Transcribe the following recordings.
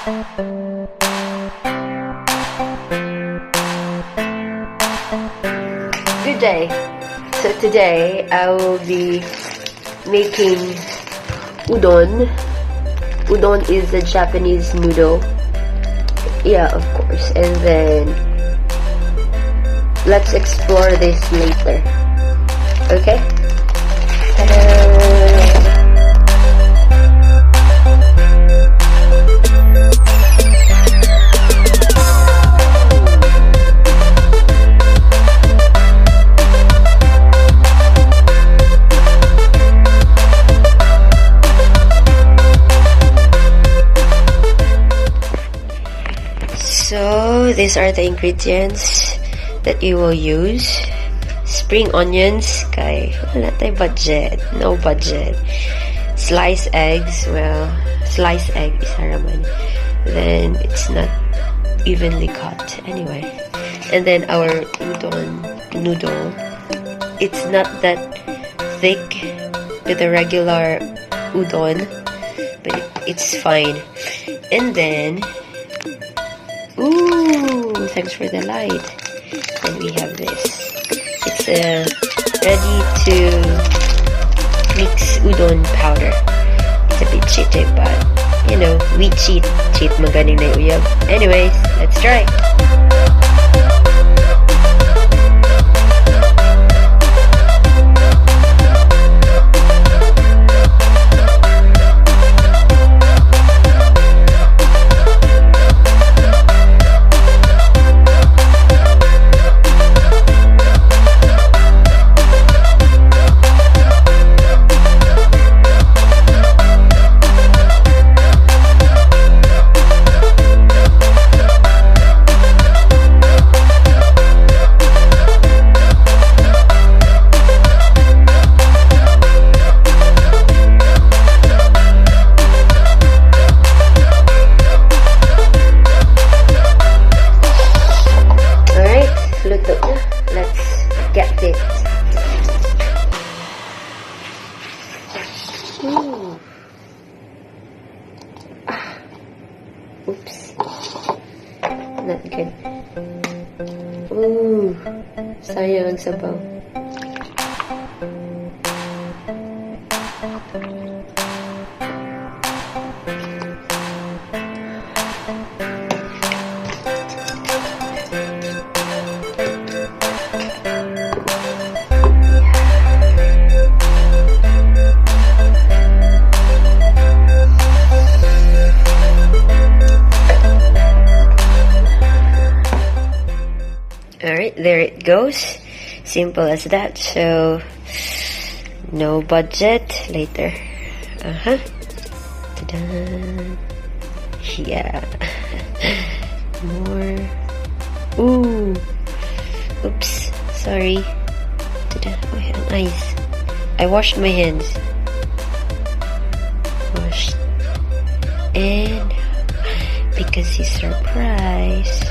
Good day. So today I will be making udon. Udon is a Japanese noodle. Yeah, of course. And then let's explore this later. Okay? Ta-da! So these are the ingredients that you will use. Spring onions, kay wala tayo budget, no budget. Sliced eggs, well, sliced egg is haraman. Then it's not evenly cut anyway. And then our udon noodle, it's not that thick with the regular udon, but it's fine. And then ooh, thanks for the light. Then we have this. It's ready to mix udon powder. It's a bit cheaty, but you know, we cheat. Cheat maganing na uyab. Anyways, let's try. Let's get it. Ooh. Ah. Oops. Not good. Ooh. Sayang ang sabaw. Alright, there it goes. Simple as that. So, no budget later. Ta-da! Yeah. More. Ooh. Oops. Sorry. Ta-da! Oh, ang eyes. I washed my hands. Washed. And because he's surprised.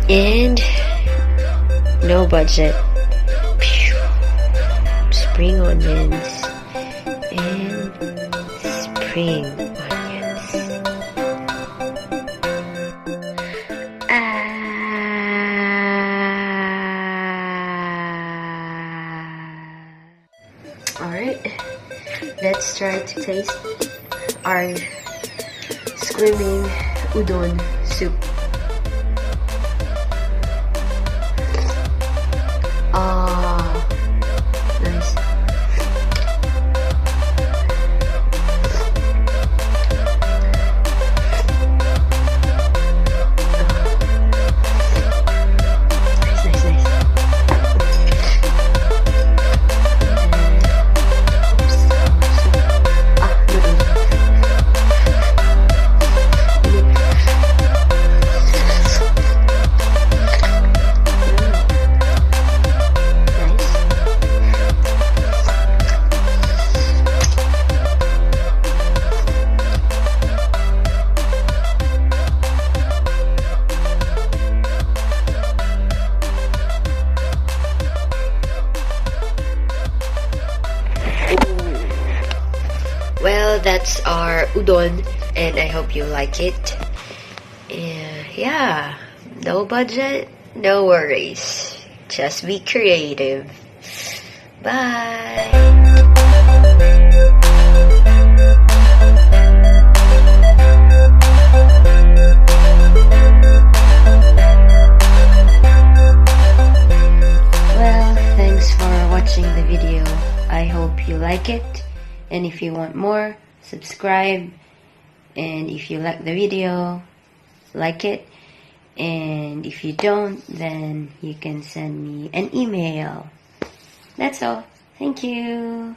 And no budget. Spring onions and spring onions. Alright, let's try to taste our screaming udon soup. Nice. Nice. Oops. Noodles. Well, that's our udon, and I hope you like it. And yeah, no budget, no worries. Just be creative. Bye. Watching the video. I hope you like it, and if you want more, subscribe, and if you like the video, like it, and if you don't, then you can send me an email. That's all. Thank you.